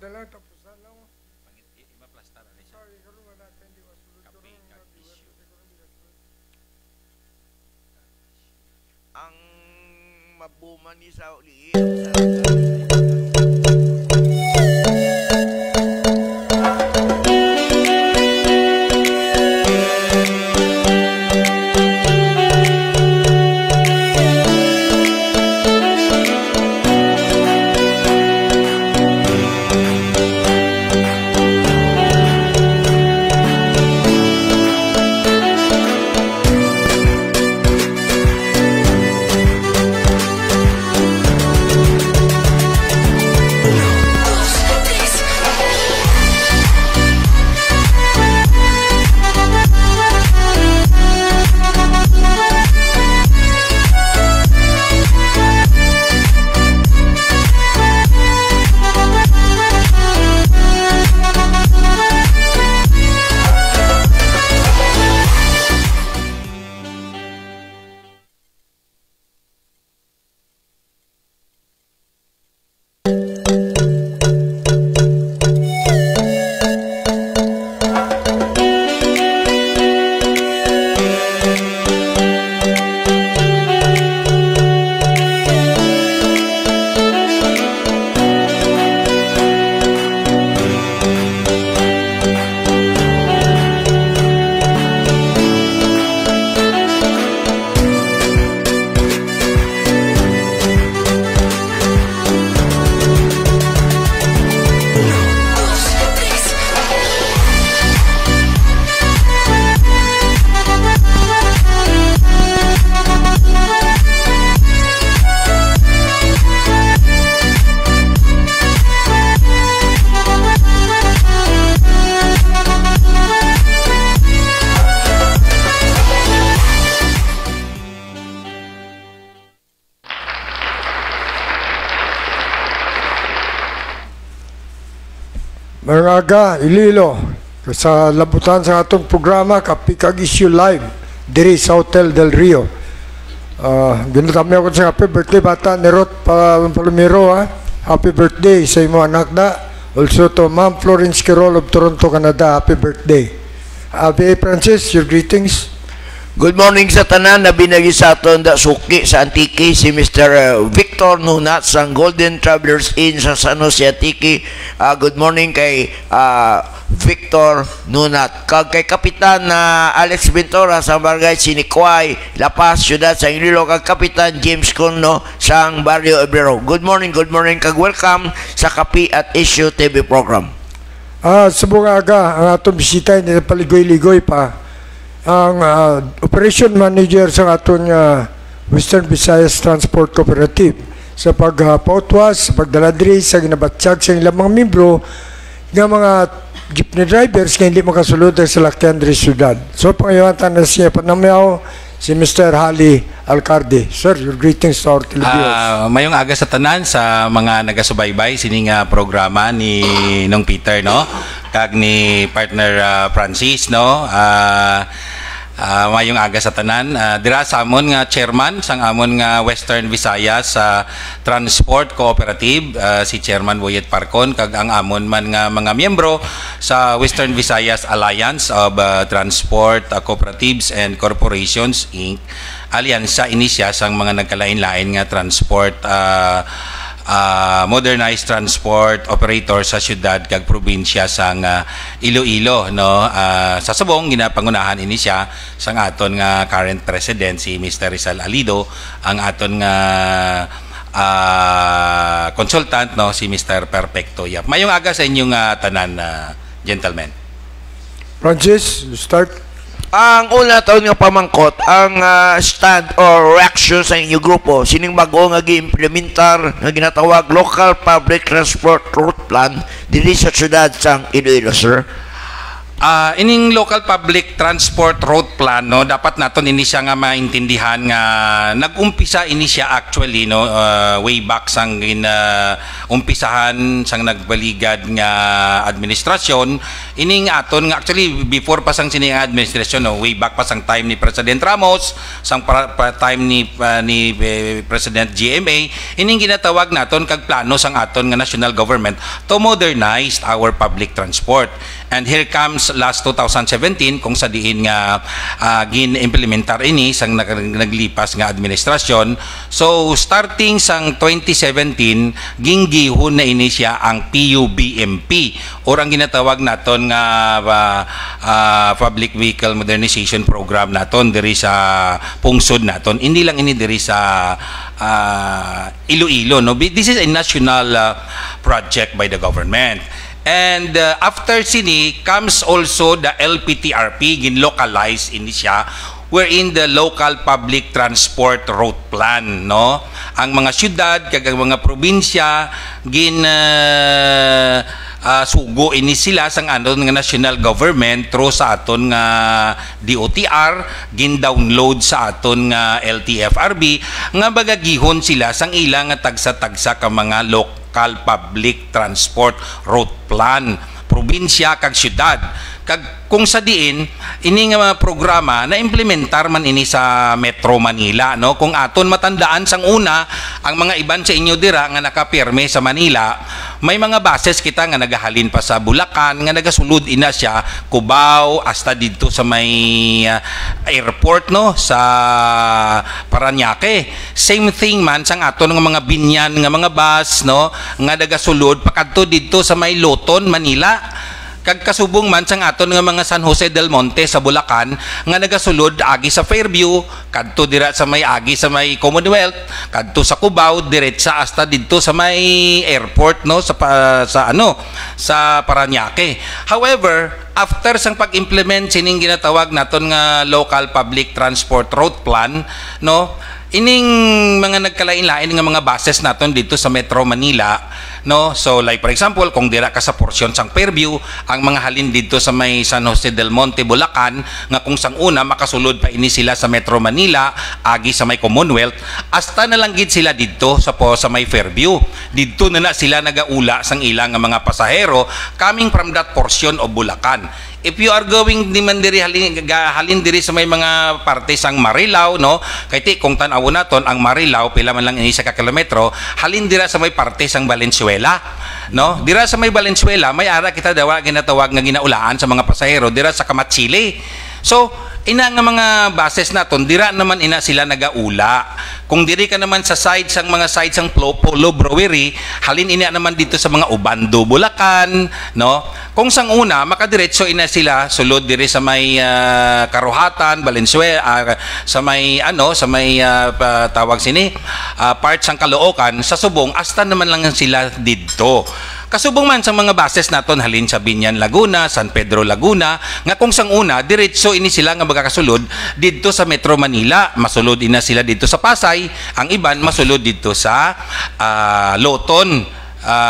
na lang, tapusan lang. Ima-plastar na siya. Sorry, karoon natin, di ba? Kape, kag-issue. Ang mabuman ni sa liit. Mga Ililo, sa labutan sa atong programa, Kapikag Issue Live, diri sa Hotel Del Rio. Ginatami ako sa happy birthday bata ni Ruth Palomiro, ha? Happy birthday sa imo anak na. Also to Ma'am Florence Quirol of Toronto, Canada, happy birthday. Abby Francis, your greetings. Good morning sa tanan na binagi sa aton da suki sa Antique si Mr. Victor Nunat sa Golden Travelers Inn sa San Jose Antique. Good morning kay Victor Nunat. Kag kay Kapitan Alex Ventura sa Barangay Siniquay, La Paz, Ciudad sa Iloilo. Kag Kapitan James Conno sa Barrio Obrero. Good morning kag welcome sa Kapi at Issue TV program. Sa bunga aga, ang atong bisita hindi paligoy-ligoy pa. Ang operation manager sa aton Western Visayas Transport Cooperative sa pagpautwas, sa pagdala diri sa ginabatyag sa ilang mga membro ng mga jeepney drivers na hindi makasulod sa lakyan diri syudad. So pangayawatan na siya panamayaw si Mr. Hali Alcarde. Sir, your greetings to our televiewers. Mayong aga sa tanan sa mga nagasubaybay sining programa ni Nong Peter, no? Kag ni partner Francis, no? Mayong aga sa tanan. Dira sa amon nga chairman sang amon nga Western Visayas Transport Cooperative, si Chairman Boyet Parcon, kag ang amon man nga mga miyembro sa Western Visayas Alliance of Transport Cooperatives and Corporations Inc. Alyansa inisya sang mga nagkalain-lain nga transport modernized transport operator sa syudad kag probinsya sang Iloilo, no? Sa subong ginapangunahan ini siya sang aton nga current president si Mr. Rizal Alido, ang aton nga consultant, no, si Mr. Perfecto Yap. Mayong aga sa inyong tanan, gentlemen. Francis, start. Ang una taon nga pamangkot, ang stand or reaction sa inyong grupo, sining bago nga gi-implementar nga ginatawag Local Public Transport Route Plan dili sa syudad sang Iloilo, sir. Ining local public transport road plan, no, dapat naton ini siya nga maintindihan nga nag-umpisa ini siya actually, no, way back sang umpisahan sang nagbaligad nga administrasyon. Ining aton nga actually before pa sang sining administrasyon, no, way back pa sang time ni President Ramos, sang time ni President GMA, ining ginatawag naton kag plano sang aton nga national government to modernize our public transport. And here comes last 2017 kung sa diin nga gin-implementar ini sang naglipas nga administrasyon. So starting sang 2017 ginggihon na ini siya ang PUBMP or ang ginatawag naton nga Public Vehicle Modernization Program naton diri sa pungsod naton. Hindi lang ini diri sa Iloilo, no. This is a national project by the government. And after sini comes also the LPTRP, gin-localize ini siya, wherein the local public transport route plan, no. Ang mga syudad kag ang mga probinsya sugo ini sila sang ano nga national government through sa aton nga DOTR, gin-download sa aton nga LTFRB nga bagagihon sila sang ilang nga tagsa-tagsa ka mga local public transport route plan, probinsya kag syudad. Kag kung sa diin ini nga mga programa na implementar man ini sa Metro Manila, no. Kung aton matandaan sang una ang mga iban sa inyo dira nga nakapirme sa Manila, may mga bases kita nga nagahalin pa sa Bulacan nga nagasulod ina siya Cubao hasta dito sa may airport, no, sa Parañaque. Same thing man sang aton nga mga binyan nga mga bus, no, nga nagasulod pakadto dito sa may Loton, Manila. Kag kasubong man sang aton nga mga San Jose del Monte sa Bulacan nga nagasulod agi sa Fairview, kadto dira sa may agi sa may Commonwealth, kadto sa Cubao diretsa hasta dito sa may airport, no, sa Parañaque. However, after sang pag-implement sining ginatawag naton nga local public transport route plan, no, ining mga nagkalain-lain nga mga bases naton dito sa Metro Manila, no. So like for example, kung dira ka sa porsyon sang Fairview, ang mga halin dito sa may San Jose del Monte, Bulacan, nga kung sang una makasulod pa ini sila sa Metro Manila agi sa may Commonwealth, hasta na lang gid sila dito sa may Fairview. Dito na sila nagaula sang ilang nga mga pasahero coming from that portion of Bulacan. If you are going diman diri halin diri sa may mga parte sang Marilao, no, kay ti kung tan-aw naton ang Marilao pila man lang ini sa kilometro, halin dira sa may parte sang Valenzuela, no. Dira sa may Valenzuela may ara kita dawa ginatawag nga ginaulaan sa mga pasahero dira sa Kamatsili. So ina nga mga bases naton dira naman ina sila nagaula. Kung diri ka naman sa side sang mga side sang Polo Brewery, halin ina naman dito sa mga Ubando, Bulacan, no. Kung sang una makadiretso ina sila sulod diri sa may Karuhatan, Valenzuela, sa may tawag sini part sang Caloocan, sa Subong hasta naman lang sila didto. Kasubong man sa mga bases naton halin sa Binyan, Laguna, San Pedro, Laguna, nga kung sang una diretso ini sila nga magakasulod didto sa Metro Manila, masulod ina sila dito sa Pasay, ang iban masulod dito sa Loton,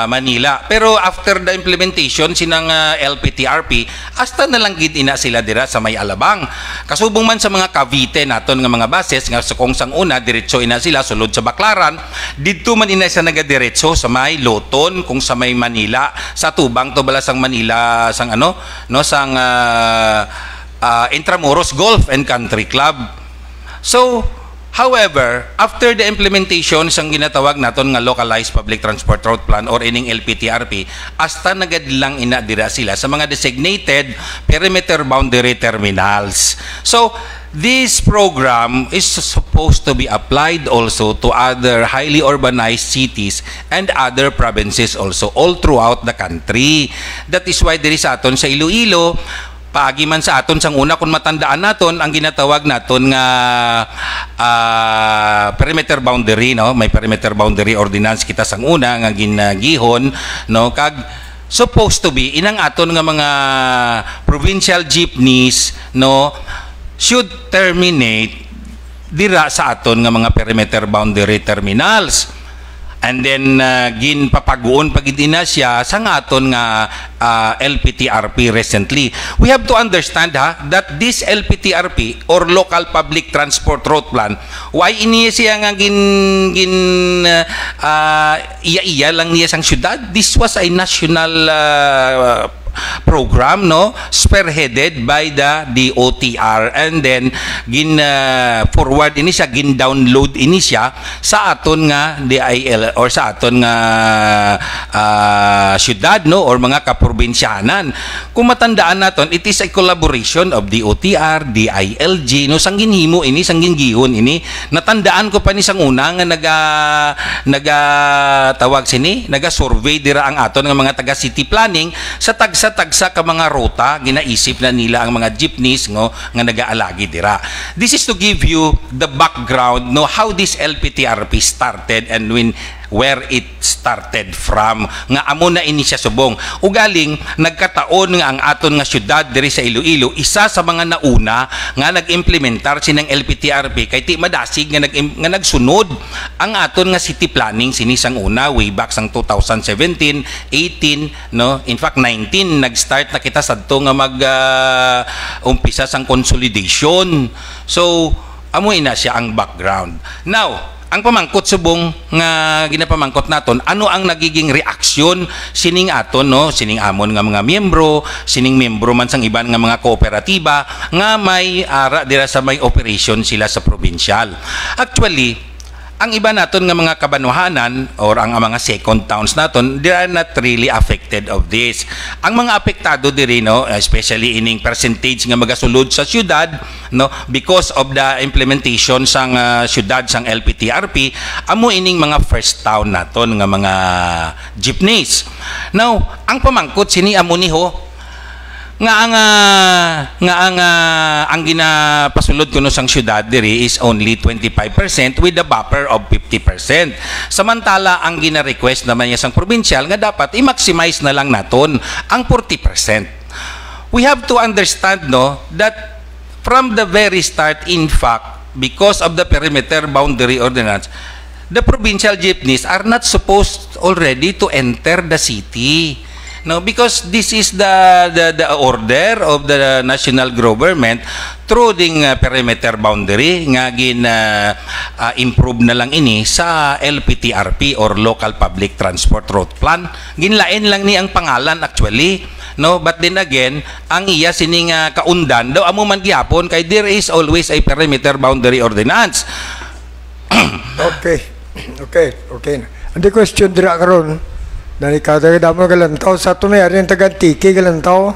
Manila. Pero after the implementation sinang LPTRP, hasta na lang gid ina sila dira sa may Alabang. Kasubong man sa mga Cavite naton nga mga bases nga kung sang una diretso ina sila sulod sa Baclaran, didto man ina sa nagadiretso sa may Loton kung sa may Manila, sa Tubang to bala sang Manila sang sang Intramuros Golf and Country Club. So however, after the implementation sang ginatawag naton nga localized public transport route plan or ining LPTRP, hasta nagadlang ina dira sila sa mga designated perimeter boundary terminals. So this program is supposed to be applied also to other highly urbanized cities and other provinces also all throughout the country. That is why diri sa aton sa Iloilo, paagi man sa aton sang una kung matandaan naton ang ginatawag naton nga perimeter boundary, no. May perimeter boundary ordinance kita sang una nga ginagihon, no, kag supposed to be inang aton nga mga provincial jeepneys, no, should terminate dira sa aton nga mga perimeter boundary terminals. And then ginpapaguon pagid na siya sa ngaton nga LPTRP recently. We have to understand that this LPTRP or Local Public Transport Route Plan, why ini siya nga iya lang niya sang syudad. This was a national program, no, spearheaded by the DOTR, and then forward ini siya, download ini siya sa aton nga DIL or sa aton nga syudad, no, or mga kaprobinsyanan. Kung matandaan naton, it is a collaboration of DOTR, DILG, no, sang ginhimo ini, sang gingihon ini. Natandaan ko pa ni sang una nga tawag sini, naga-survey dira ang aton nga mga taga city planning sa tagsa ka mga ruta, ginaisip na nila ang mga jeepneys nga nagaalagi dira. This is to give you the background, no, how this LPTRP started and where it started from, nga amo na ini siya subong. Ugaling nagkataon nga ang aton nga syudad diri sa Iloilo isa sa mga nauna nga nag-implementar sinang LPTRP kay ti madasig nga nagsunod ang aton nga city planning sinisang una way back sang 2017, 18, no, in fact 19 nag-start na kita sadto nga umpisa sang consolidation. So amo ina siya ang background. Now ang pamangkot subong nga ginapamangkot naton, ano ang nagiging reaksyon sining aton, no, sining amon nga mga miyembro, sining miyembro man sang iban nga mga kooperatiba nga may ara dira sa may operation sila sa provincial. Actually, ang iba naton nga mga kabanuhanan or ang mga second towns naton, they are not really affected of this. Ang mga apektado diri, no, especially ining percentage nga magasulod sa syudad, no, because of the implementation sang syudad sang LPTRP, amo ining mga first town naton nga mga jeepneys. Now, ang pamangkot sini amo ni ho ang ginapasulod kuno sang syudad diri is only 25% with a buffer of 50%. Samantala ang gina-request naman niya sang provincial nga dapat i-maximize na lang naton ang 40%. We have to understand, no, that from the very start, in fact, because of the perimeter boundary ordinance, the provincial jeepneys are not supposed already to enter the city. No, because this is the order of the national government through the perimeter boundary nga improve na lang ini sa LPTRP or Local Public Transport Route Plan. Ginlain lang ni ang pangalan actually, no, but then again ang iya sining kaundan daw amo man gihapon kay there is always a perimeter boundary ordinance. Okay. Andi question dira karon. Dari kada damo galantaw sa tumay arin tagantiki galantaw.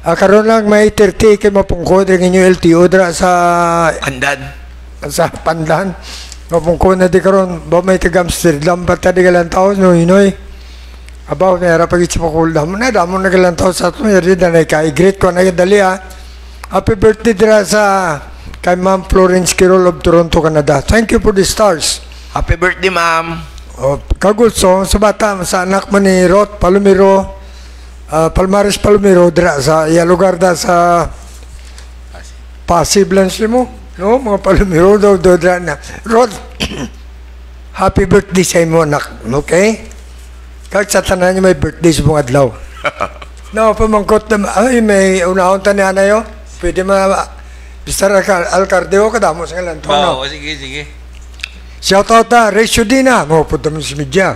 Karon lang may 30 kay mapungko diri inyo LTO dira sa Pandan. Mapungko na di karon ba may taga Amsterdam pa tadi galantaw no inoy. Abaw na ra pagit sa damo na galantaw sa tumay arin na kay great ko na dali Happy birthday dira sa kay Ma'am Florence Kirol of Toronto, Canada. Thank you for the stars. Happy birthday, ma'am. Kagulso sa bata sa anak mo ni Rod Palomiro, Palmares Palomiro dira sa lugar da sa Pasig mo, no, mga Palomiro daw dira na Rod. Happy birthday sa imo anak, okay? Kag sa tanan niyo may birthday sa mga adlaw. No, pamangkot na may unahon tanan na yo. Pwede Mr. Alcardeo kadamo sa lantaw. Oh, sige. Shout out Ratio Dina, mo punta mo sa media.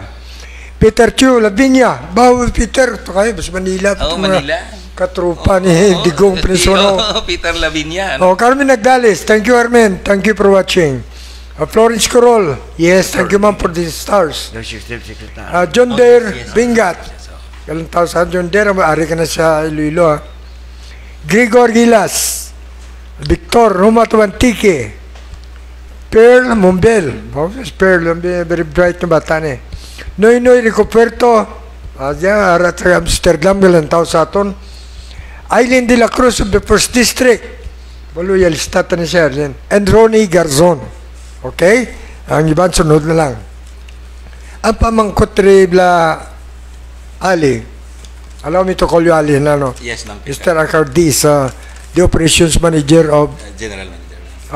Peter Chu, Lavinia, Peter, to kayo, sa Manila. Manila. Katrupa ni Digong Presono. Peter Lavinia. Carmen Nagdales, thank you Armen, thank you for watching. Florence Corol, yes, thank you ma'am for the stars. John Deere, Bingat. Galang tao sa John Deere, maari ka na sa Iloilo. Gregor Gilas, Victor Rumatuantike, Pearl Mumbel. Pearl, very bright na bata ni. Noy Ricoperto, arat sa Amsterdam, galang tao sa aton. Aileen de la Cruz of the 1st District. Baluya, listata ni siya. And Ronnie Garzon. Okay? Ang iban, sunod na lang. Ang pamangkot Rebla Ali. Allow me to call you Ali, no? Yes, ma'am. Mr. Acardis, the operations manager of General Manager.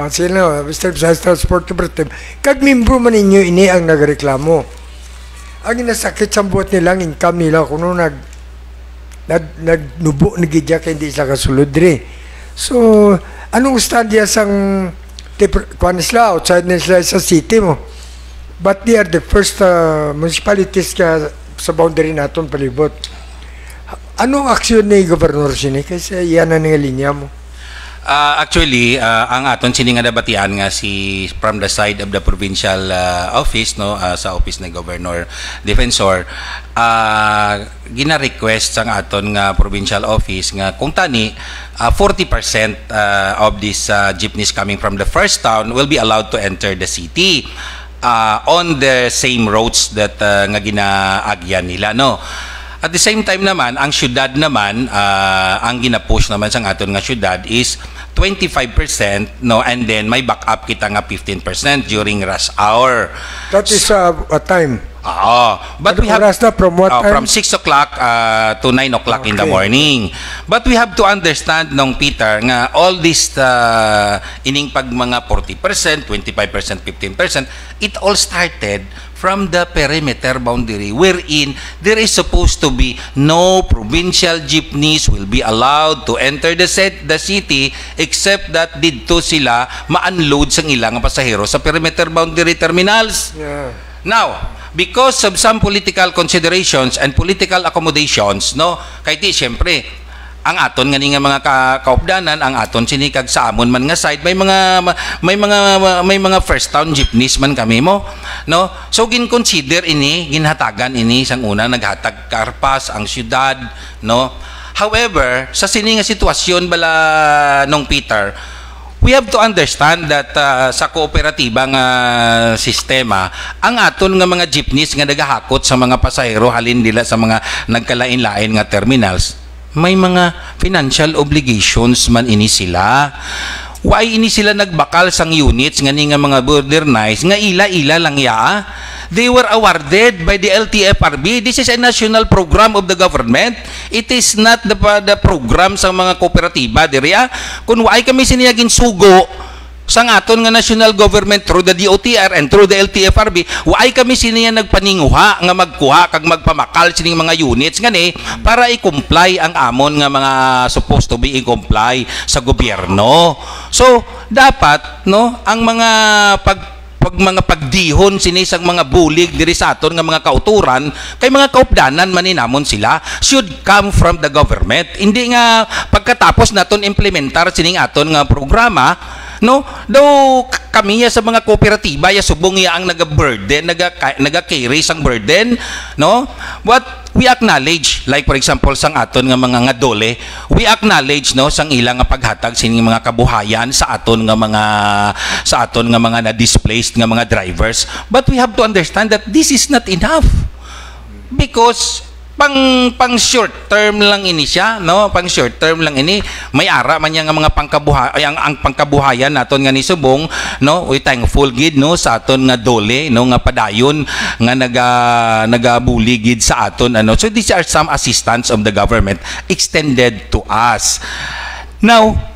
Sino, Mr. Visayas Transport Cooperative. Kag membro man ninyo ini ang nagreklamo. ang inasakit sa buhat nilang income nila kung nagnubo ni Gidya kaya hindi sila kasulod rin. So, anong stand niya sang kuan sila, outside nila sa city mo? But they are the first municipalities sa boundary natin palibot. Anong aksyon ni Governor sini? Kasi yan ang linya mo. Actually, ang aton sini nga nabatian nga si from the side of the provincial office, no, sa office ni Governor Defensor, gina-request sang aton nga provincial office nga kung tani 40% of these jeepneys coming from the first town will be allowed to enter the city on the same roads that nga ginaagyan nila, no. At the same time naman, ang syudad naman, ang gina-push naman sa aton nga syudad is 25%, no, and then may backup kita nga 15% during rush hour. That is a time. But we have from what time? From 6 o'clock to 9 o'clock in the morning. But we have to understand, nung Peter, nga all this ining pag mga 40%, 25%, 15%, it all started from the perimeter boundary wherein there is supposed to be no provincial jeepneys will be allowed to enter the city except that dito sila ma-unload sang ilang pasahero sa perimeter boundary terminals. Yeah. Now, because of some political considerations and political accommodations, no, kay di syempre ang aton nga mga kaupdanan, ang aton sinikag sa amon man nga side, may mga first town jeepneys man kami mo, no. So gin-consider ini, ginhatagan ini sang una naghatag karpas ang syudad, no. However, sa sini nga sitwasyon bala nung Peter, we have to understand that sa kooperatiba nga sistema, ang aton nga mga jeepneys nga nagahakot sa mga pasahero halin nila sa mga nagkalain-lain nga terminals, may mga financial obligations man ini sila. Why ini sila nagbakal sang units nga ni nga mga modernized nga ila-ila lang ya? They were awarded by the LTFRB. This is a national program of the government. It is not the program sa mga kooperatiba diriya. Kung why kami siniyagin sugo sang aton nga national government through the DOTR and through the LTFRB, why kami siniya nagpaninguha nga magkuha kag magpamakal sining mga units ngani para i-comply ang amon nga mga supposed to be i-comply sa gobyerno. So dapat, no, ang mga mga pagdihon sinisang mga bulig diri sa aton nga mga kauturan kay mga kaupdanan maninamon sila should come from the government. Hindi nga pagkatapos naton implementar sining aton nga programa, no, daw kami sa mga kooperatiba ya subong ya ang naga-burden, naga-carry sang burden, no. What we acknowledge, like for example sang aton nga mga ngadole, we acknowledge, no, sang ilang nga paghatag sining mga kabuhayan sa aton nga mga na-displaced nga mga drivers. But we have to understand that this is not enough because pang short term lang ini siya, no, pang short term lang ini, may ara man yang mga pangkabuhayan, ang pangkabuhayan naton nga ni subong, no, we thankful gid, no, sa aton nga dole, no, nga padayon nga nagabuli gid sa aton, ano. So these are some assistance of the government extended to us. Now,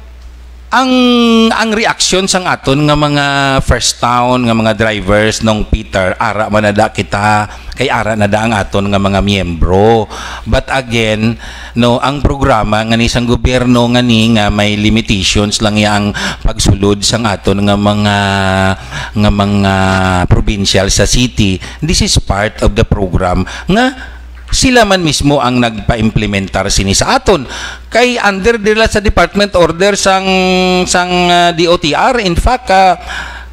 ang reaction sang aton nga mga first town nga mga drivers nung Peter, ara man nada kita kay ara nada ang aton nga mga miyembro. But again, no, ang programa nga ni sang gobyerno nga ni nga may limitations lang yang pagsulod sang aton nga mga provincial sa city. This is part of the program nga sila man mismo ang nagpa-implementar sini sa aton kay under nila sa department order sang DOTR. In fact,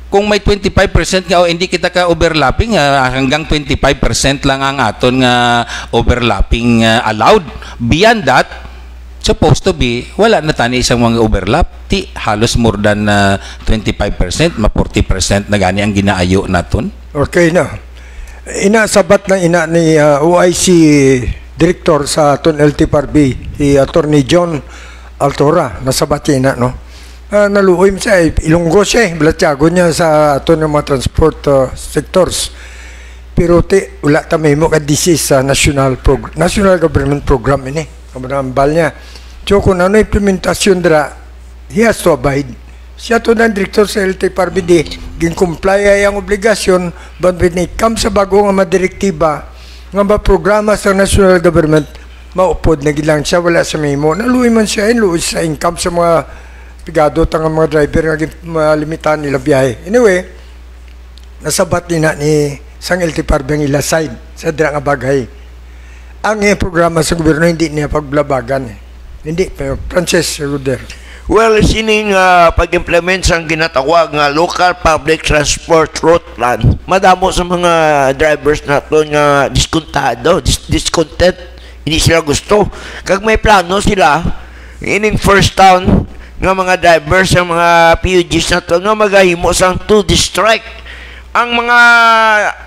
kung may 25% nga o hindi kita ka overlapping, hanggang 25% lang ang aton nga overlapping allowed. Beyond that, supposed to be wala na tani isang mga overlap, ti halos more than 25%, ma 40% na gani ang ginaayo naton. Okay na. Inasabat na ina ni OIC Director sa aton LTFRB, si Attorney John Altora, nasabat niya ina, no? Naluoy siya, ilunggo siya, Blatyago niya sa aton ng mga transport sectors. Pero wala tamay mo ka this is national government program ini, kamanambal niya. So kung ano implementasyon dira, he has to abide. Siya to ng director sa LTFRB, gin-comply ay ang obligasyon, but when it comes sa bago nga madirektiba, nga ba programa sa national government maupod na gilang siya wala sa memo naluwi man siya luwi sa income sa mga pigado tang mga driver nga malimitan nila biyahe. Anyway, nasabat din na ni sang LTFRB ang ila side sa dira nga bagay. Ang programa sa gobyerno hindi niya pagblabagan. Hindi, Frances Ruder. Well, sining pag-implement sa ginatawag nga local public transport route plan, madamo sa mga drivers nato nga discontent, hindi sila gusto. Kag may plano sila, ining first town nga mga drivers sa mga PUGs nato nga magahimo sang 2 strike. Ang mga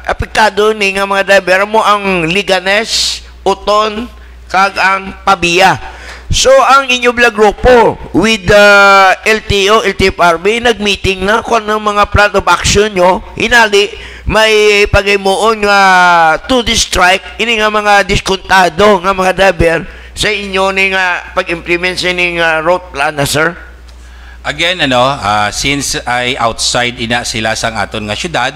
apektado ni nga mga driver mo ang Liganes, Uton, kag ang Pabia. So, ang inyo vlog grupo with LTO, LTFRB, nag-meeting na kung anong mga plan of action nyo. Hinali, may pag-imuon nga to the strike, ini nga mga diskontado nga mga driver sa inyo ni nga pag-implement sa ining route plan na, sir? Again, since ay outside ina sila sang aton nga syudad,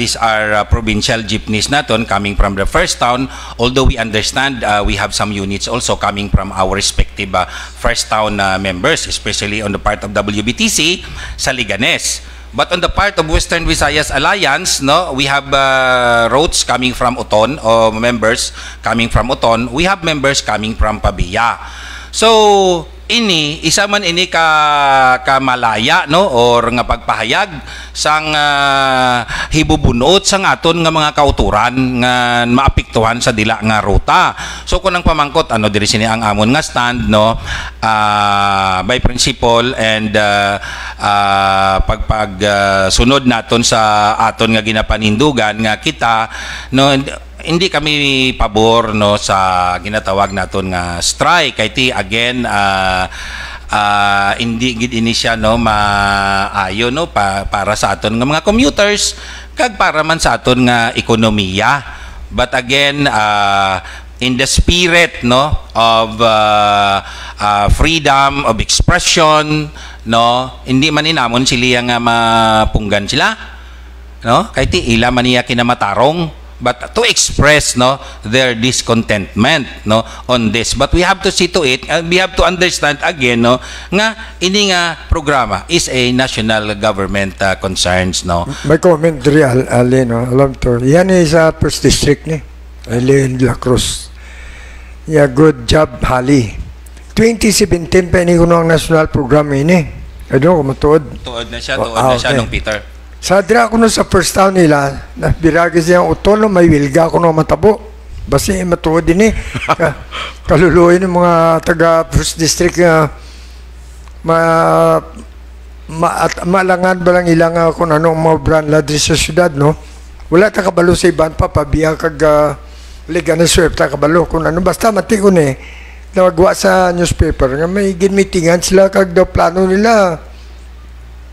these are provincial jeepneys naton coming from the first town, although we understand we have some units also coming from our respective first town members, especially on the part of WBTC sa Liganes. But on the part of Western Visayas Alliance, no, we have routes coming from Uton, or members coming from Uton. We have members coming from Pabia. So, isa man ini ka malaya, no, or nga pagpahayag sang hibubunot sang aton nga mga kauturan nga maapektuhan sa dila nga ruta. So kung ang pamangkot diri sini ang amon nga stand, no, by principle and sunod naton sa aton nga ginapanindugan nga kita, no, hindi kami pabor, no, sa ginatawag naton nga strike. Kay again hindi gid ini siya, no, maayo, no, para sa aton nga mga commuters kag para man sa aton nga ekonomiya. But again, in the spirit, no, of freedom of expression, no, hindi man inamon sila nga mapunggan sila, no, kay ti ila man niya kinamatarong, but to express, no, their discontentment, no, on this. But we have to see to it, and we have to understand again, no, nga ini nga programa is a national government concerns, no. May comment diri Ali, no, alam to. Yan sa first district ni Ali La Cruz. Yeah, good job, Hali. 2017 pa ini kuno ang national program ini. Ano ko matuod? Tuod na siya, okay, nung Peter. Sa dira ko sa first town nila, nabiragi siyang Uton, may wilga ko matabo. Basi matuod din kaluluoy ng mga taga first district malangan ba lang ilang kung anong mga brand ladri sa syudad, no? Wala ta kabalo sa iban pa, pabiya kag Liganes Web ta kabalo kung ano. Basta matikon nawagwa sa newspaper nga may ginmitingan sila kag daw plano nila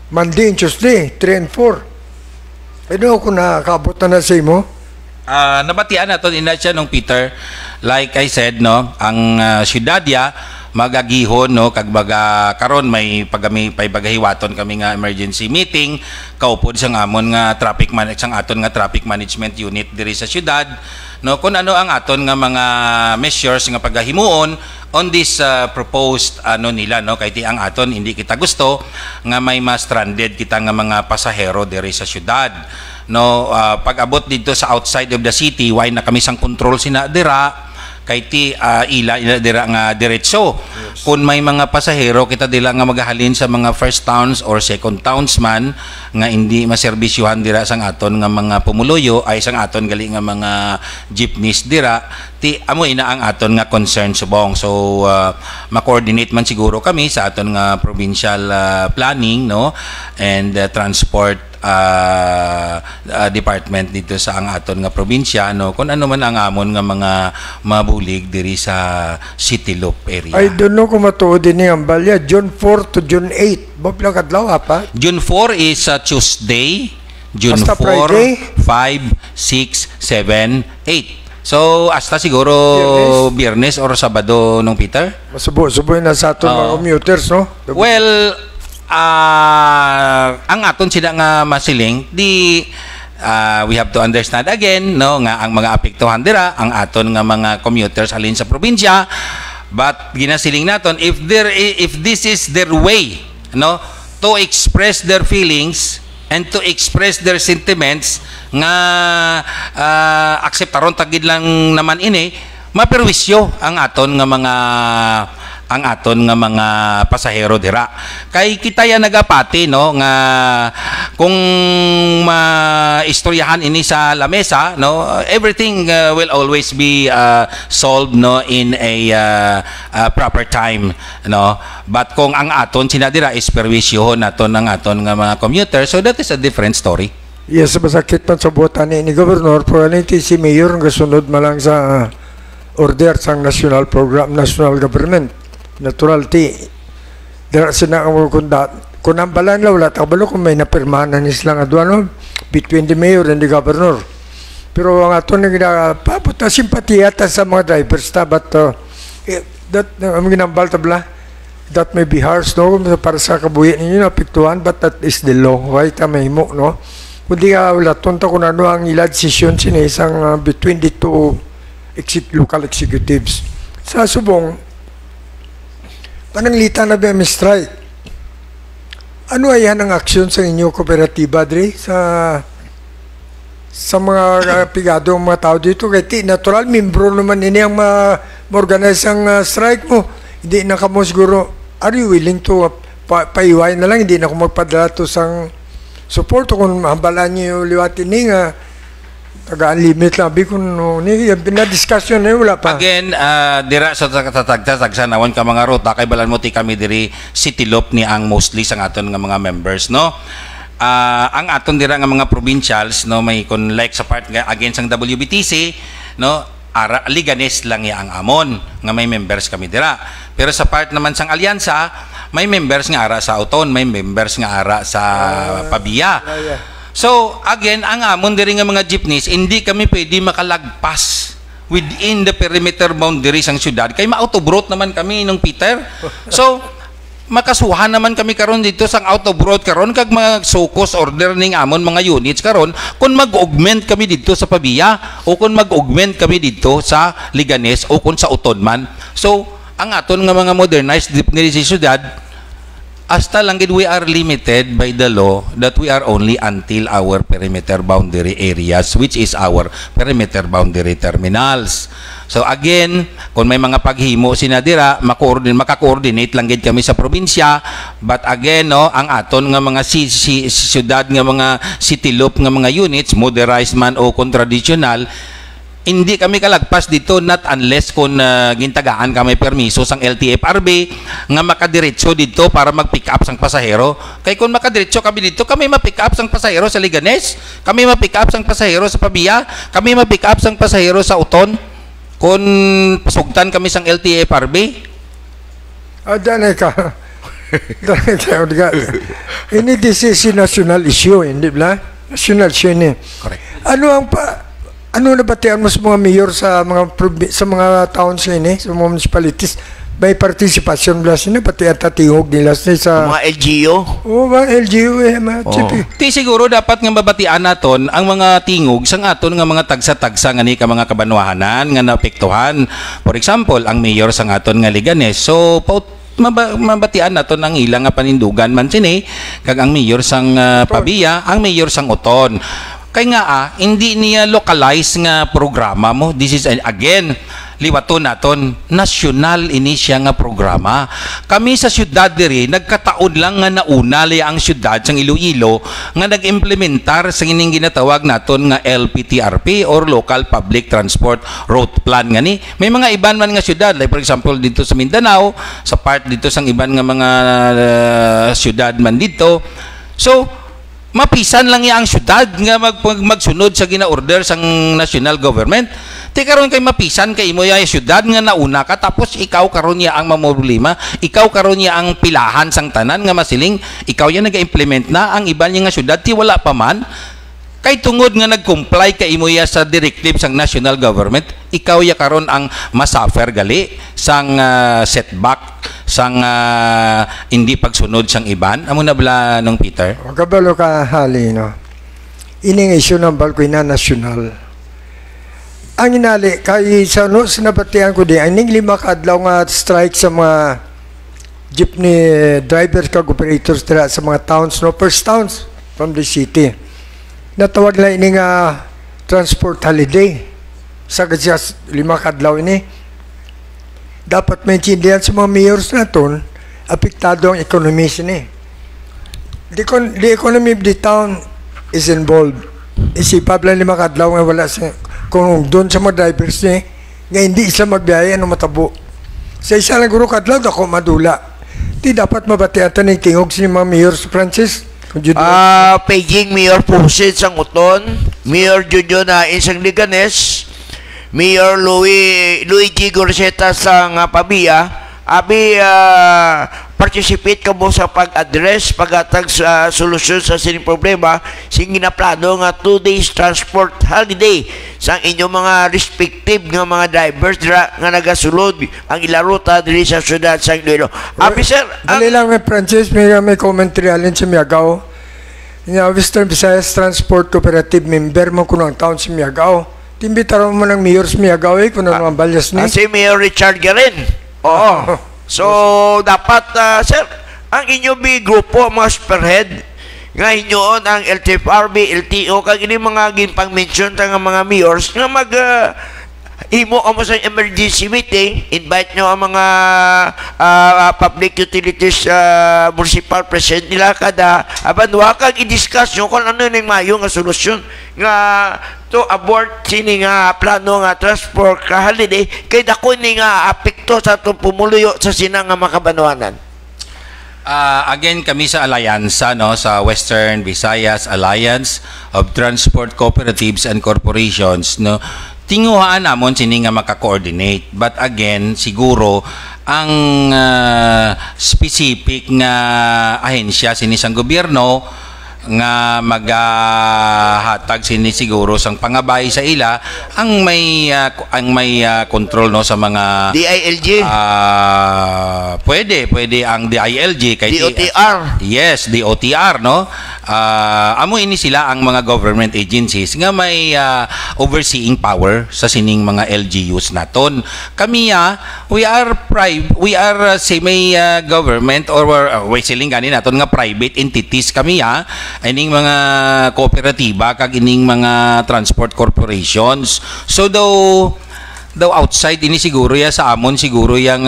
Monday and Tuesday, 3 and 4. Ano kung nakabot na sa imo? Nabatian nato ina siya nung Peter. Like I said, no, ang syudadya magagihon, no, kag baga karon may bagahiwaton kami nga emergency meeting kaupod sang amon nga aton nga traffic management unit diri sa syudad, no, kung ano ang aton nga mga measures nga pagahimuon on this proposed nila, no, kay ti ang aton hindi kita gusto nga may stranded kita nga mga pasahero diri sa syudad, no. Pag-abot dito sa outside of the city, why na kami sang control sina dira kay ti ila dira nga diretso. Yes. Kung may mga pasahero kita dila nga magahalin sa mga first towns or second towns man nga hindi maserbisyuhan dira sang aton nga mga pumuluyo ay sang aton gali nga mga jeepneys dira, ti amo ina ang aton nga concern subong. So ma-coordinate man siguro kami sa aton nga provincial planning, no, and transport department dito sa ang aton nga probinsya, no, kung ano man ang amon nga mga mabulig diri sa City Loop area. I don't know kung matuod din ang balya, June 4 to June 8. Bopla kadlaw pa? June 4 is Tuesday, June hasta 4, Friday? 5, 6, 7, 8. So, hasta siguro Biyernes or Sabado nung Peter? Masubo-subo na sa aton mga commuters, no? Well, ang aton sila nga masiling di we have to understand again no nga ang mga apektuhan dira ang aton nga mga commuters halin sa probinsya, but ginasiling naton if this is their way no to express their feelings and to express their sentiments nga akseptaron tagid lang naman ini, maperwisyo ang aton nga mga pasahero dira. Kay kita ya nagapati no nga kung maistoryahan ini sa lamesa no, everything will always be solved no in a proper time no. But kung ang aton sinadira is perwisyohon naton ang aton nga mga commuters, so that is a different story. Yes, masakit man sa buhatan ni Governor, pero si Mayor nga sunod malang sa order sang national program, national government. Natural ti. Dara sina kung ang balan la wala tabalo kung may napirmahan ni sila nga duano between the mayor and the governor. Pero ang aton nga paputa simpatiya ta sa mga drivers ta, but that ang ginambal tabla that may be harsh no para sa kabuhi ninyo napiktuhan, but that is the law, right? Mahimo no. Kundi wala tonto kung ano ang ila decision sina isang between the two local executives. Sa subong pananglita na ba may strike? Ano ay ang aksyon sa inyo kooperatiba, Dre? Sa mga pigado mga tao dito? Kaya natural, membro naman ini ang ma-organize ang strike mo. Hindi na ka mo siguro, are you willing to paiway na lang? Hindi na ako magpadala to sang support kung mahambalan niyo liwatin ni nga taga-unlimit lang. Kung na-discussion na wala pa. Again, dira sa tagsanawan ka mga ruta, kay balan mo ti kami diri sitilop ni ang mostly sa aton nga mga members, no? Ang aton dira nga mga provincials, no, may kun like sa part nga against ang WBTC, no, Liganes lang ya ang amon nga may members kami dira. Pero sa part naman sang alyansa, may members nga ara sa Auton, may members nga ara sa Pabia. So, again, ang amon diri nga mga jeepneys, hindi kami pwede makalagpas within the perimeter boundaries ng syudad. Kay ma-out-of-road naman kami nung Peter. So, makasuhan naman kami karon dito sang out-of-road karon kag mag-sokos order ning amon mga units karon kung mag-augment kami dito sa Pabia o kung mag-augment kami dito sa Liganes o kung sa Uton man. So, ang aton nga mga modernized jeepneys sa syudad, hasta lang we are limited by the law that we are only until our perimeter boundary areas, which is our perimeter boundary terminals. So again, kung may mga paghimo sinadira, maka-coordinate lang gid kami sa probinsya, but again no, ang aton nga mga siyudad nga mga city loop nga mga units, modernized man o traditional, hindi kami kalagpas dito not unless kung gintagaan kami permiso sang LTFRB nga makadiretso dito para mag-pick up sang pasahero. Kay kung makadiretso kami dito, kami ma-pick up sang pasahero sa Liganes, kami ma-pick up sang pasahero sa Pabia, kami ma-pick up sang pasahero sa Uton kung pasugtan kami sang LTFRB. Danay ka. Ini this is a national issue, hindi ba? National issue ni. Correct. Ano na batian mo sa mga mayor sa mga towns ini, sa mga municipalities? May participation ba sila? Pati at tingog nila sa mga LGU? Oo, mga LGU mga chipi. Ti siguro dapat nga babatian naton ang mga tingog sang aton nga mga tagsa-tagsa nga ni ka mga kabanwahanan nga naapektuhan. For example, ang mayor sang aton nga Liganes. So, mabatian naton ang ilang nga panindugan man sini, kag ang mayor sang Pabia, ang mayor sang Uton. Kaya nga hindi niya localize nga programa mo. This is again, liwaton naton, national ini siya nga programa. Kami sa syudad diri, nagkataon lang nga nauna ang syudad sang Iloilo nga nag-implementar sa ining ginatawag naton nga LPTRP or Local Public Transport Route Plan nga ni. May mga iban man nga syudad, like for example dito sa Mindanao, sa part dito sang iban nga mga syudad man dito. So, mapisan lang ang syudad nga magsunod sa gina-order sang national government. Ti karon kay mapisan kay imo ya syudad nga nauna ka, tapos ikaw karon ya ang mamroblema, ikaw karon ya ang pilahan sang tanan nga masiling ikaw ya naga-implement na, ang iban nga syudad ti wala pa man. Kay tungod nga nag-comply kay imo ya sa directive sang national government, ikaw ya karon ang masuffer gali sang setback sang hindi pagsunod sang iban. Amo na bala nung Peter? Kabalo ka hali no. ining issue ng balkoy na nasyonal. Ang inali, kay sa no, sinabatihan ko din, ining 5 kadlaw nga strike sa mga jeepney drivers kag operators dira sa mga towns, no, first towns from the city. Natawag na ining transport holiday sa kasi 5 kadlaw ini. Dapat maintindihan sa mga mayors naton, apektado ang economy ni. The economy of the town is involved. Isipab lang 5 kadlaw nga wala sa kung doon sa mga drivers ni nga hindi sila magbiyaya no matabo. Sa isa lang guro kadlaw dako madula. Di dapat mabatian ni tingog si mga mayors, Francis. Paging Mayor Pusit sang Uton, Mayor Jojo na isang Liganes, Mayor Luigi Gorseta sang Pabia, abi participate ka mo sa pag-address, pag-atag sa solusyon sa sining problema, sing ginaplano nga 2 days transport holiday sa inyong mga respective nga mga drivers dira nga nagasulod ang ilaruta diri sa syudad sa Iloilo. Abi sir, dali lang may Francis, may commentary alin sa Miagao. Nga Western Visayas Transport Cooperative member mo kuno ang town si Miagao. Timbitaron mo ng mayor sa Miagao kuno ang balyas ni. Si Mayor Richard Garin. Oo. So, dapat, sir, ang inyo grupo, mga spearhead, nga inyoon ang LTFRB, LTO, kag ini mga ginpang-mention nga mga mayors, nga imo mo sa emergency meeting, invite nyo ang mga public utilities municipal president nila kada abanwa kag i-discuss nyo kung ano yung mayo nga solusyon nga to abort sini nga plano nga transport ka holiday kay dako ni nga apekto sa itong pumuluyo sa sinang nga makabanwanan. Again kami sa alyansa, no, sa Western Visayas Alliance of Transport Cooperatives and Corporations, no, tinguhaan namon sini nga maka-coordinate, but again siguro ang specific nga ahensya sini sang gobyerno nga maghatag sini siguro sang pangabay sa ila ang may control, no, sa mga DILG. Pwede ang DILG kay DOTR. Yes, DOTR, no. Amo ini sila ang mga government agencies nga may overseeing power sa sining mga LGUs naton. Kami we are semi government or we siling ganin naton nga private entities kami ining mga kooperatiba kag ining mga transport corporations. So though outside ini siguro sa amon siguro yang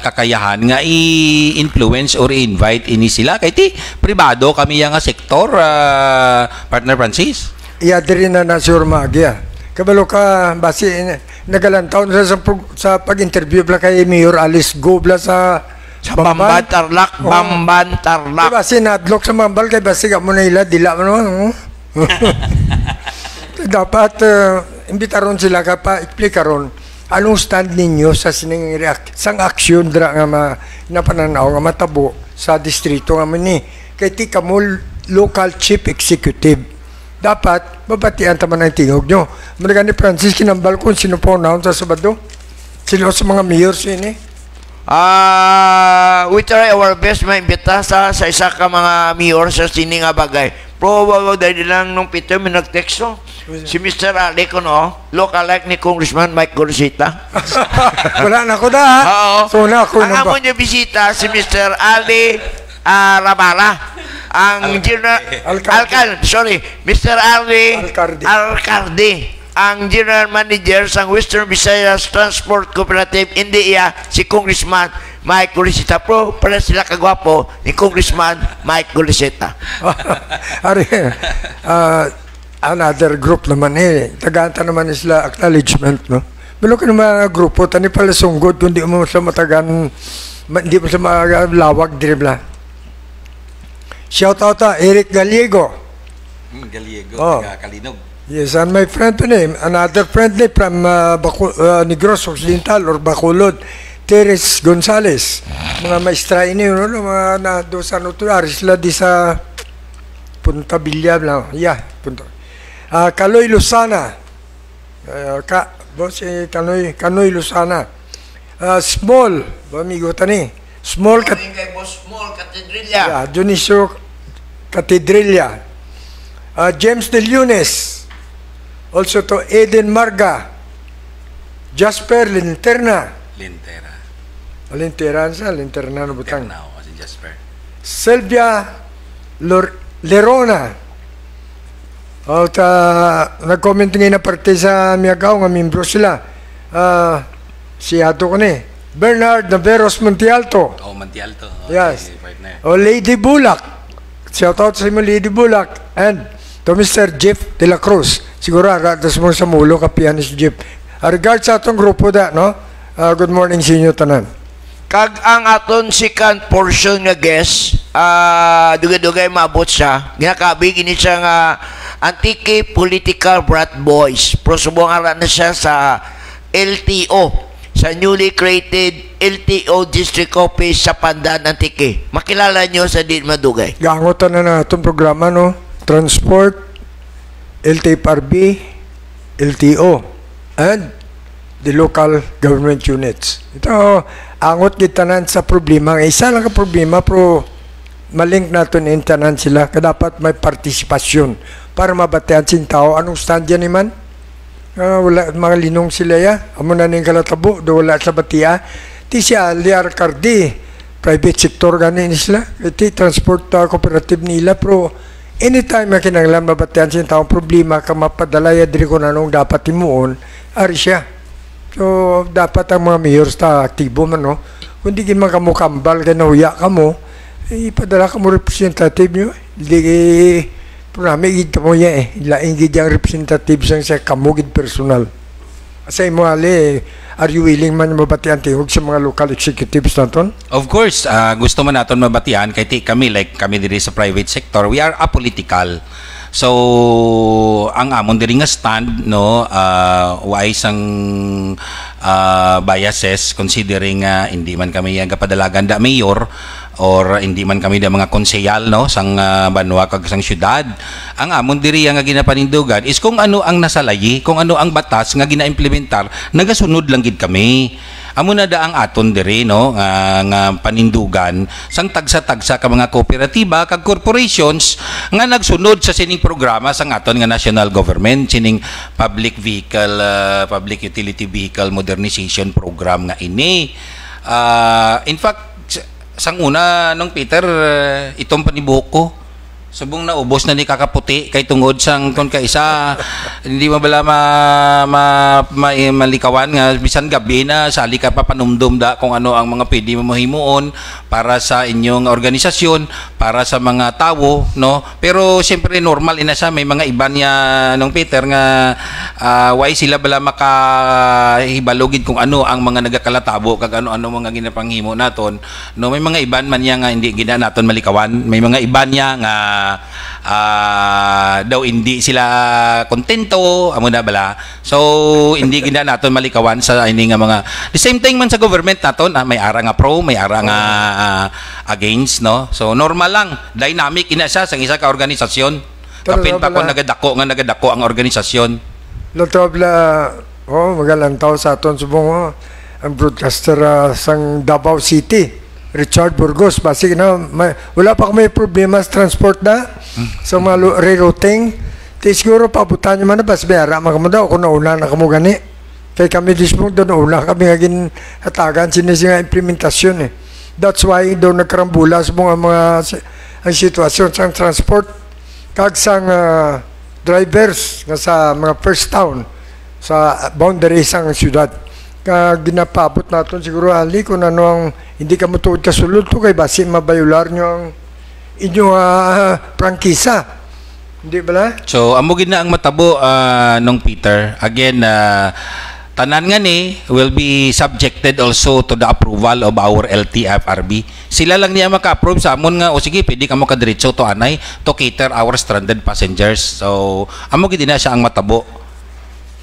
kakayahan nga i-influence or i-invite ini sila kay ti pribado kami yang sektor, partner Francis. Iya diri na sur magya. Kabalo ka basi nagalantaw sa pag-interview bla kay Mayor Alice Gobla sa Bamban Tarlac, Bamban Tarlac. Diba sinadlock sa Bambal kay basi ka mo na ila dila mo. Dapat imbitaron sila ka pa explikaron anong stand ninyo sa sining sang aksyon dira nga napananaw nga matabo sa distrito nga ni kay ti kamo local chief executive dapat babatian taman ang tingog nyo. Muna ni Francis kinambal kung sino po naon sa Sabado sino sa mga mayors ini. We try our best maimbita sa isa ka mga mayor sa sini nga bagay. Pero dahil lang nung Peter may nagteksto si Mr. Ali ko, no, look-alike ni Congressman Mike Gorsita. Wala na ko da. Oo. So na ako ang amo niya bisita si Mr. Ali Rabala. Ang Mr. Ali Alcarde. Ang General Manager sa Western Visayas Transport Cooperative, hindi si Congressman Mike Gorsita. Pro, para sila kagwapo ni Congressman Mike Gorsita. Another group naman tagaanta naman sila acknowledgement, no? Bilo ka naman grupo, tani pala sunggod, kung di mo sa matagan, hindi mo sa malawag, diribla. Shout out Eric Gallego. Gallego, Kalinog. Yes, and my friend another friend from Negros Occidental or Bacolod, Teres Gonzales. Mga maestra ini, mga na dos notularis sila di sa Punta Villa lang. Yeah, Punta. Kaloy Luzana. Kanoy Luzana. Small, amigo tani. Small Cathedrilla. Yeah, Dionisio Cathedrilla. James De Lunes, also to Eden Marga, Jasper Linterna, Lintera. Linterna no butang. Ternao, si Jasper. Sylvia Lerona. Nag-comment ngayon na parte sa Miagaw, nga membro sila. Si Ato ko ni. Bernard Naveros Montialto. Oh, Montialto. Okay, Yes. partner. O Lady Bulak. Shout out sa mo Lady Bulak. And to Mr. Jeff De La Cruz. Siguro agatas mo sa mulo kapiyan si Jeff. Regards sa atong grupo da, no? Good morning sa inyo tanan. Kag ang aton second portion nga guest, dugay-dugay maabot siya. Ginakabig ini siya nga Antique Political Brat Boys. Prosubong aran na siya sa LTO, sa newly created LTO District Office sa Pandan, Antique. Makilala nyo sa Di Madugay. Gangotan na na itong programa, no? Transport, LTFRB, LTO, and the local government units. Ito, angot gitanan sa problema. Isa lang ka problema, pero malink natin intanan sila. Dapat may partisipasyon para mabatihan sin tao. Anong stand yan naman? Wala, mga linong sila ya. Amo na ning kalatabo, do wala sa batia. Ti siya, liar kardi, private sector ganin sila. Iti transport cooperative nila, pero anytime na kinanglan mabatihan sin tao, problema ka mapadalaya diri ko na nung dapat timuon, ari siya. So, dapat ang mga mayors ta aktibo man, no? Kung di man kamo kambal, kanahuya ka mo, ipadala ka mo representative nyo. Hindi programa, igid ka mo yan Laing gid yung representative sa kamugid personal. Sa imo ali, are you willing man mabatian tingog sa mga local executives naton? Of course, gusto man naton mabatian kay kami like kami diri sa private sector, we are apolitical. So ang amon diri nga stand, no, wais ang biases considering hindi man kami gapadalagan da mayor or hindi man kami da mga konsehal, no, sang banwa kag sang syudad. Ang amon diri nga ginapanindugan is kung ano ang nasalayi, kung ano ang batas nga ginaimplementar, nagasunod lang gid kami. Amo na da ang aton diri, no, nga panindugan sang tagsa-tagsa ka mga kooperatiba kag corporations nga nagsunod sa sining programa sang aton nga national government, sining public utility vehicle modernization program nga ini. In fact, sang una nung Peter, itong panibuhok ko subong na ubos na ni kakaputi kay tungod sang kon ka isa hindi mabala malikawan nga bisan gabi na sali ka pa panumdum da kung ano ang mga pwede mo mahimuon para sa inyong organisasyon, para sa mga tao, no? Pero siyempre normal ina siya, may mga iba niya nung Peter nga why sila bala makahibalogid kung ano ang mga nagakalatabo kag ano mga ginapanghimo naton, no? May mga iban man niya nga hindi gina naton malikawan, may mga iba niya nga daw hindi sila kontento, amo na bala. So hindi gina naton malikawan sa ini nga mga the same thing man sa government naton, may ara nga pro, may ara nga against, no? So normal lang, dynamic ina siya sa isa ka organisasyon. Kapin pa ko nagadako ang organisasyon. Lotobla, magalang tao sa aton subong ang broadcaster sang Davao City. Richard Burgos, basi na wala pa kami problema sa transport na sa mga rerouting. Siguro pabutan nyo man na bas bera mga daw kung nauna na kamo gani. Kaya kami dismong doon nauna kami ngagin hatagan sinisi nga implementasyon That's why doon nagkarambula sa mga ang sitwasyon sa transport kag sang drivers nga sa mga first town sa boundary sang syudad. Ginapabot natin siguro ali kung ano ang hindi ka matuod kasulod to kay basi mabayular nyo ang inyong prangkisa, hindi ba la? So amo gid na ang matabo nung Peter again, tanan nga ni will be subjected also to the approval of our LTFRB. Sila lang niya maka-approve sa amon nga o sige pwede ka mo kadiretso to anay to cater our stranded passengers. So amo gid na siya ang matabo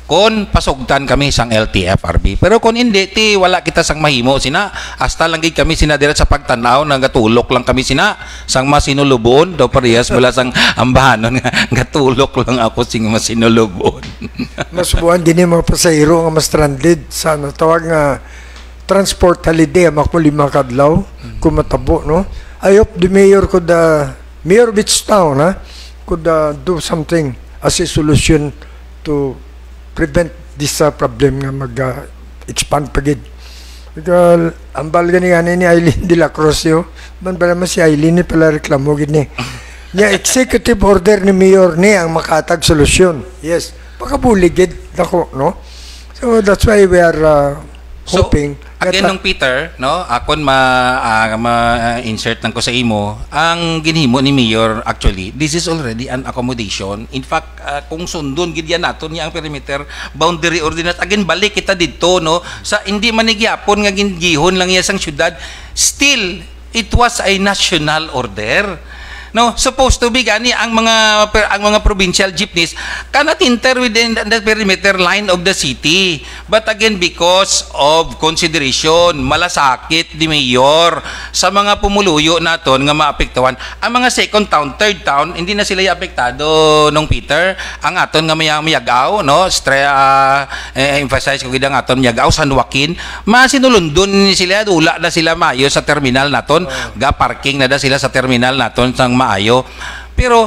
kon pasugdan kami sang LTFRB. Pero kon hindi ti wala kita sang mahimo sina hasta lang gid kami sina dira sa pagtanaw nagatulok lang kami sina sang masinulubon daw parehas wala sang ambahanon nga gatulok lang ako sing masinulubon. Masubuan din yung mga pasahero nga mas stranded sa natawag nga transport holiday makmo 5 kadlaw kung matabo, no? I hope the mayor could Mayor Beach Town could do something as a solution to prevent this problem nga mag-expand pagid. Because ambal gani ni Eileen de la Cruz yo, man ba naman si Eileen ni pala reklamo gini. Nya executive order ni Mayor ni ang makatag solusyon. Yes, pakabuligid nako, no? So that's why we are hoping. Again nung Peter, no, akon ma-insert lang ko sa imo, ang ginhimo ni Mayor actually, this is already an accommodation. In fact, kung sundon gid yan naton niya ang perimeter boundary ordinance, again balik kita dito, no, sa hindi man gyapon nga gihon lang iya sang syudad, still it was a national order. No, supposed to be gani ang mga provincial jeepneys cannot enter within the perimeter line of the city. But again, because of consideration, malasakit ni Mayor sa mga pumuluyo naton nga maapektuhan. Ang mga second town, third town, hindi na sila apektado nung Peter. Ang aton nga mayagaw, no, emphasize ko gid ang aton mayagaw San Joaquin, masinulundon ni sila, dula na sila maayo sa terminal naton, ga parking na da sila sa terminal naton sang maayo. Pero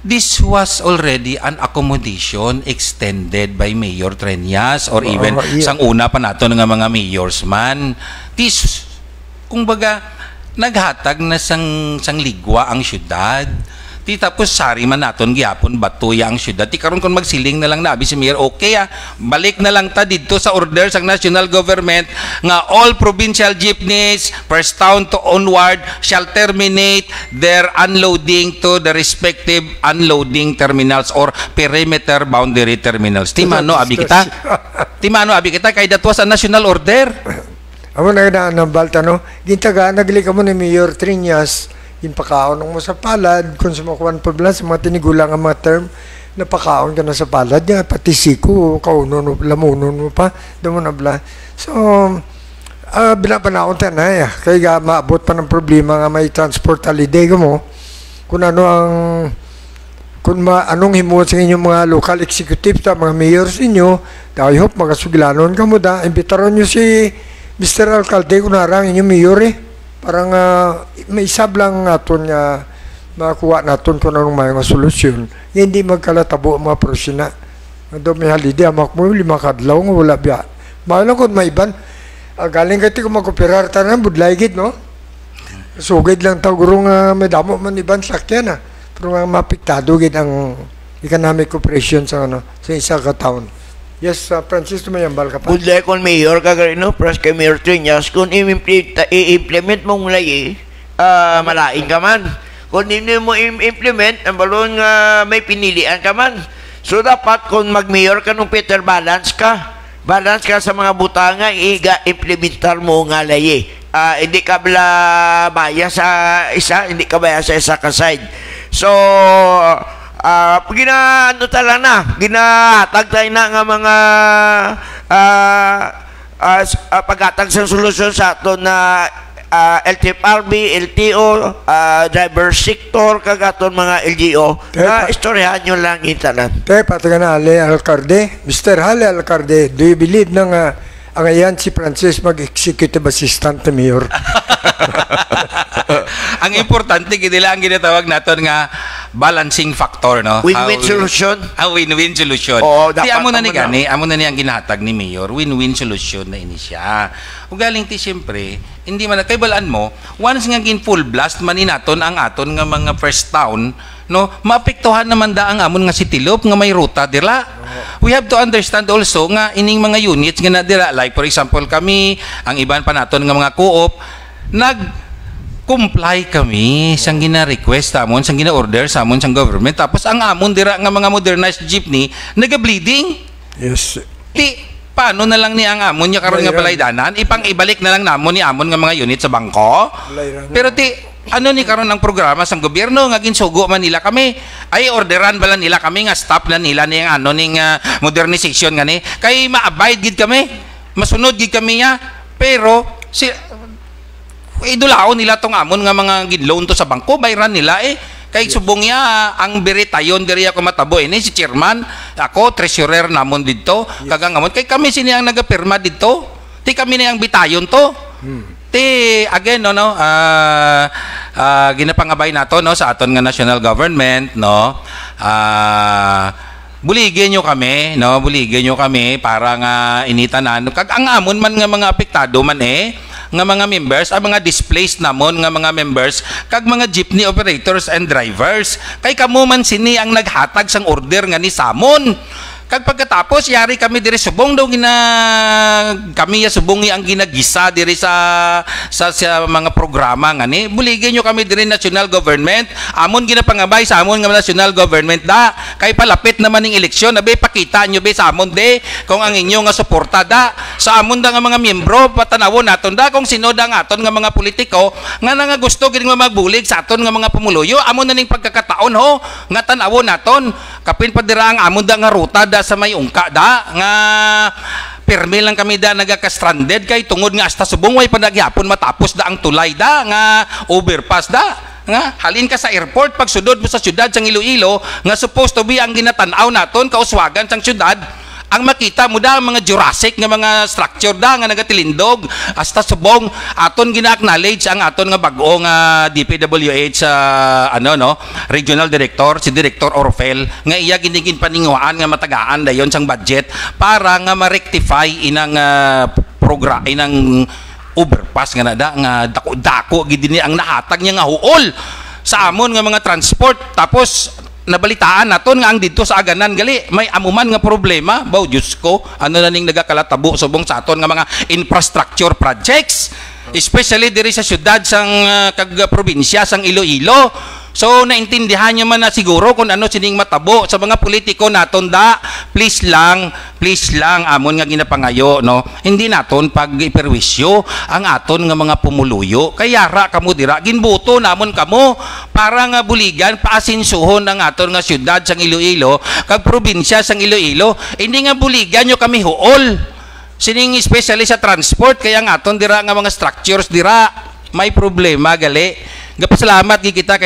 this was already an accommodation extended by Mayor Treñas or even sang una pa nato nga mga mayors man. This, kumbaga, naghatag na sang ligwa ang syudad. Di tapos sari man naton gihapon batuya ang syudad. Di karon kon magsiling na lang nabi si Mayor, okay balik na lang ta didto sa order sang national government nga all provincial jeepneys first town to onward shall terminate their unloading to the respective unloading terminals or perimeter boundary terminals. Timano abi kita? Timano abi kita kay that was a national order. Amo na ng balta, no? Gintagaan nagli ka mo ni Mayor Triñas, pakaon mo sa palad, kung sumakuan pa bala sa mga tinigulang ang mga term, napakaon ka na sa palad, niya, pati siko, kaunon mo, lamunon mo pa, doon mo na bala. So, binapanaon tayo na, kaya maabot pa ng problema nga may transport holiday ka mo, kung ano anong himuot sa inyong mga local executive, mga mayors ninyo, I hope magasugilanon ka mo da, imbitaron nyo si Mr. Alcalde, kung narang inyong mayor parang may isab lang natin makakuha natin kung anong may mga solusyon. Hindi magkalatabo ang mga prosina. Doon may halide, amak mo, 5 kadlaw nga wala biya. Mahal lang kung may iban. Galing kati kung mag-operar tanan, budlaygid, no? Sugid lang tao, guro nga may damo man iban sakyan, pero nga mapiktado gid ang economic operation sa isa ka taon. Yes, Francis, tumayambal ka pa. Budlay kon Mayor kagarino, pras kay Mayor Triñas, kung i-implement mong layi, malain ka man. Kung hindi mo implement, ang balon nga may pinilian ka man. So dapat kung mag-mayor ka nung Peter, balance ka sa mga butanga, implementar mo nga layi. Hindi ka baya sa isa, hindi ka baya sa isa ka side. So, ginahatag tayo na nga mga paghatag sa solusyon sa ato na LTFRB, LTO, driver sector, kagaton mga LGO, na istoryahan nyo lang italan. Patagan na, Ale Alcalde. Mr. Hale Alcalde, do you believe na nga ang ayan si Francis mag-executive assistant na mayor? Ang importante nila ang ginatawag naton nga balancing factor, no? Win-win solution. Win-win solution. Di amo na ni gani, amo na ni ang ginahatag ni Mayor, win-win solution na ini siya. Ug galing ti siyempre, hindi man kay balaan mo, once nga gin full blast man ni naton ang aton nga mga first town, no, maapektuhan naman da ang amon nga Sitilop nga may ruta dira. We have to understand also nga ining mga units nga na dira, like for example kami, ang iban pa naton nga mga co-op, comply kami sang gina-request amon, sang gina-order sa amon sang government. Tapos ang amon dira nga mga modernized jeepney naga-bleeding. Yes. Paano na lang ni ang amon nya karon nga palaydanan, ibalik na lang namon ni amon nga mga unit sa bangko. Pero ano ni karon ang programa sang gobyerno nga ginsugo man nila kami, ay orderan bala nila kami nga stop na nila ning ning modernization nga ni kay ma-abide gid kami, masunod gid kami nya, pero idulaon nila tong amon nga mga gin-loan to sa bangko, bayran nila kay subong niya ang biritayon diri ako matabo ini si chairman, ako treasurer namon didto, kagang amon kay kami sini ang nagapirma didto, ti kami na ang bitayon to. again ginapangabay nato no sa aton nga national government no. Buligyan nyo kami, no? Buligyan nyo kami para nga initanan. Kag ang amon man nga mga apektado man nga mga members, ang mga displaced namon nga mga members, kag mga jeepney operators and drivers. Kay kamo man sini ang naghatag sang order nga ni Samon. Kag pagkatapos yari kami diri subong daw kami subongi ang ginagisa diri sa mga programa nga ni buligyan nyo kami diri national government amon ginapangabay sa amon nga national government da kay palapit naman ning eleksyon abe pakita nyo be sa amon de kung ang inyo nga suporta da sa amon da nga mga miyembro patanawon naton da kung sino da nga aton nga mga politiko nga nga gusto gid nga magbulig sa aton nga mga pumuluyo amon na ning pagkakataon ho nga tan-awon naton kapin pa dira ang amon da nga ruta da sa may ungka da nga permi lang kami da nagaka-stranded kay tungod nga hasta subong way panaghapon matapos da ang tulay da nga overpass da nga halin ka sa airport pag sudod mo sa syudad sang Iloilo nga supposed to be ang ginatan-aw naton kauswagan sang syudad ang makita mo da mga Jurassic nga mga structure da nga nagatilindog hasta subong aton gina-acknowledge ang aton nga bag-o nga DPWH regional director si Director Orfel nga iya ginigin paninguan nga matagaan dayon sang budget para nga ma-rectify inang inang overpass nga nada nga dako-dako gid ni ang nahatag niya nga huol sa amon nga mga transport tapos nabalitaan naton nga ang dito sa Aganan gali may amuman nga problema baw Diyos ko ano na ning nagakalatabo subong sa aton nga mga infrastructure projects especially diri sa syudad sang kag probinsya sang Iloilo so naintindihan nyo man na siguro kung ano sining matabo sa mga politiko naton da please lang amon nga ginapangayo no hindi naton pag iperwisyo ang aton nga mga pumuluyo kaya ra kamo dira ginbuto namon kamo para nga buligan paasinsuhon ang aton nga syudad sang Iloilo kag probinsya sang Iloilo hindi nga buligan nyo kami huol sining especially sa transport kaya nga aton dira nga mga structures dira may problema gali gapasalamat gid kita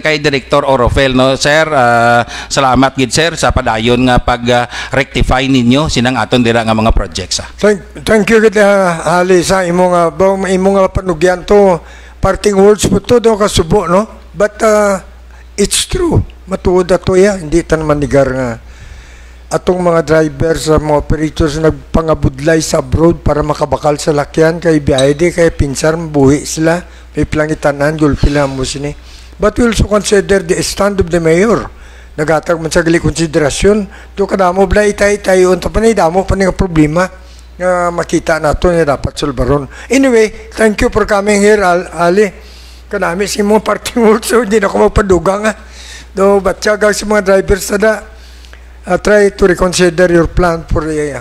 kay Director Orofel no sir salamat gid sir sa padayon nga pag rectify ninyo sinang aton dira nga mga projects Thank you gid Ali sa imong panugyan to parting words po to do kasubo no but it's true matuod ato ya hindi tan manigar nga atong mga drivers sa mga operators nagpangabudlay sa abroad para makabakal sa lakyan kay biyahe kay pinsar mabuhi sila may plangitanan gulpila mo sini but we also consider the stand of the mayor nagatag man sa gali konsiderasyon do kadamo blay itay-itayon ta panay damo pa nga problema nga makita nato nga dapat sulbaron anyway thank you for coming here Ali kanami si mo parting words so hindi na ko mapadugang do batyaga sa mga drivers sada try to reconsider your plan for the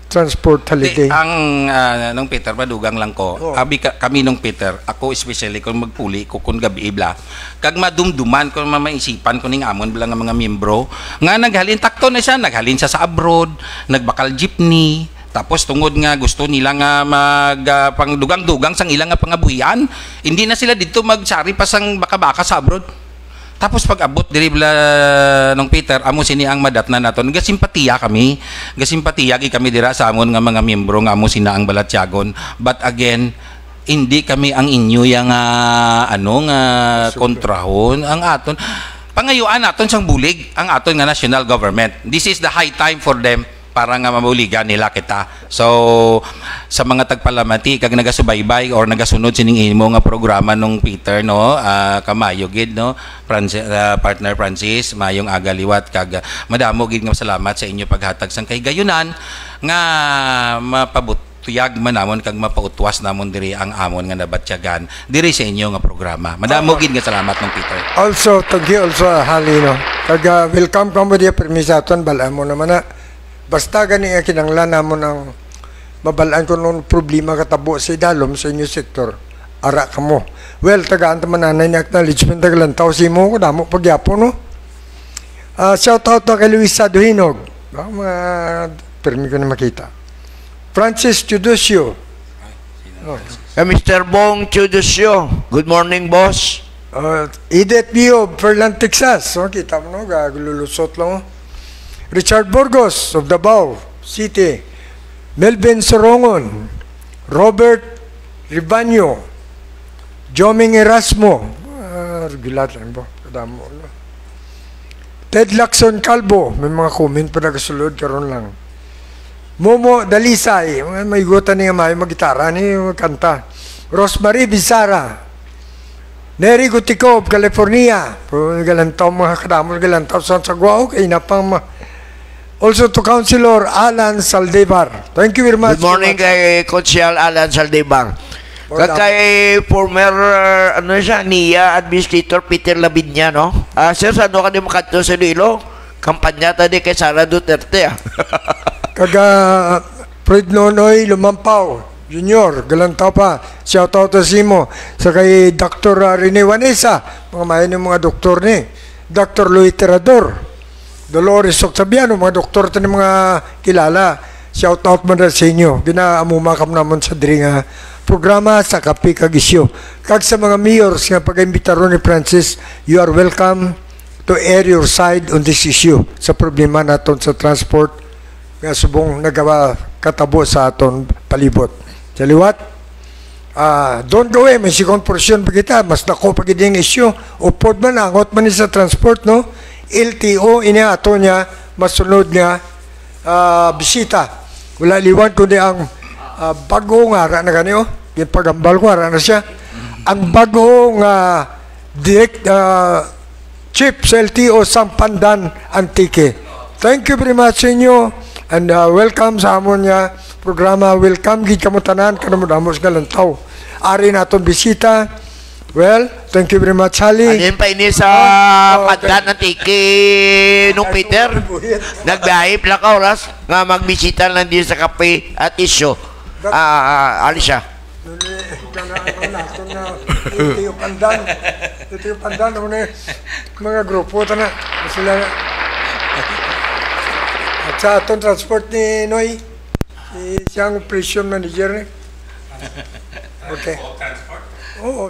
transport holiday. Ang nung Peter madugang lang ko. Kami nung Peter, ako especially kung magpuli ko kun gabi ibla. Kag madumduman ko mamaisipan ko ning amon bilang nga mga miyembro nga naghalin takto na siya, naghalin siya sa abroad, nagbakal jeepney. Tapos tungod nga gusto nila nga pangdugang-dugang sang ilang nga pangabuhian, hindi na sila dito magsari pa sang baka-baka sa abroad. Tapos pag abot diri nung Peter amo sini ang madatna naton gasimpatiya kami kami dira sa amon nga mga miyembro nga amo sina ang Balatyagon but again hindi kami ang inyo yang kontrahon ang aton pangayuan naton sang bulig ang aton nga national government this is the high time for them para nga mamuligan nila kita. So sa mga tagpalamati kag nagasubaybay or nagasunod sining imo nga programa nung Peter no kamayo gid no partner Francis mayong agaliwat kag madamo gid nga salamat sa inyo paghatag sang kay gayunan nga mapabutuyag man namon kag mapautwas namon diri ang amon nga nabatyagan diri sa inyo nga programa. Madamo gid nga salamat nung Peter. Also thank you also Halino. Kag welcome kamo di permisaton bala mo naman na basta gani nga kinanglan namon ang mabalaan ko nung problema katabo sa idalom sa inyo sektor ara ka mo well tagaan ta mananay ni acknowledgement taglantaw si mo ko damo pagyapo no shout out kay Luis Saduhinog permi ko na makita Francis Chudusio Mr. Bong Chudusio good morning boss Edith Bio Ferland Texas kita mo no gagululusot lang Richard Burgos of Davao City, Melvin Sorongon, Robert Ribanyo, Joming Erasmo, regulat lang po, kadamo. No? Ted Lacson Calvo, may mga comment pa nagasulod, karon lang. Momo Dalisay, may gutan niya magitara ni kanta. Rosemary Bizarra, Neri Gutikov, California, galantaw mga kadamo, galantaw sa Saguao, kay napang also to Councilor Alan Saldivar. Thank you very much. Good morning kay Consyal Alan Saldivar. Kay former ano siya, NIA Administrator Peter Labinya, no? Sir, saan ka di makanto sa Iloilo? Kampanya tadi kay Sara Duterte. Kaga Fred Nonoy Lumampaw Junior, galantaw pa. Shout out to Simo. Sa kay Dr. Rene Vanessa, mga mayan yung mga doktor ni. Dr. Louis Terador, Dolores Octaviano, mga doktor ito mga kilala. Shout out man sa inyo. Ginaamumakam naman sa diri nga programa sa kapi kag isyu. Kag sa mga mayors nga pag-imbitaro ni Francis, you are welcome to air your side on this issue sa problema naton sa transport nga subong nagawa katabo sa aton palibot. Sa liwat, don't go away, may second portion pa kita, mas dako pa giding issue, upod man, angot man sa transport, no? LTO, iniato niya, masunod niya, bisita. Wala liwan, kundi ang bagong ara na ganyo, yung pagambal ko, ara na siya. Ang bagong direct chief sa LTO, Sampandan Antique. Thank you very much sa inyo, and welcome sa amon niya programa. Welcome gid kamo tanan kanamo-damos galantaw. Ari naton bisita. Well, thank you very much, Hali. Alin pa ini sa Pandan ng Tiki nung Peter. Nagbiyahe pala ka oras nga magbisita lang din sa kape at isyo. Alisha. Ito yung pandan. Ito yung pandan. Mga grupo na. Sila. At sa atong transport ni Noy, siyang operation manager. Okay. Oo.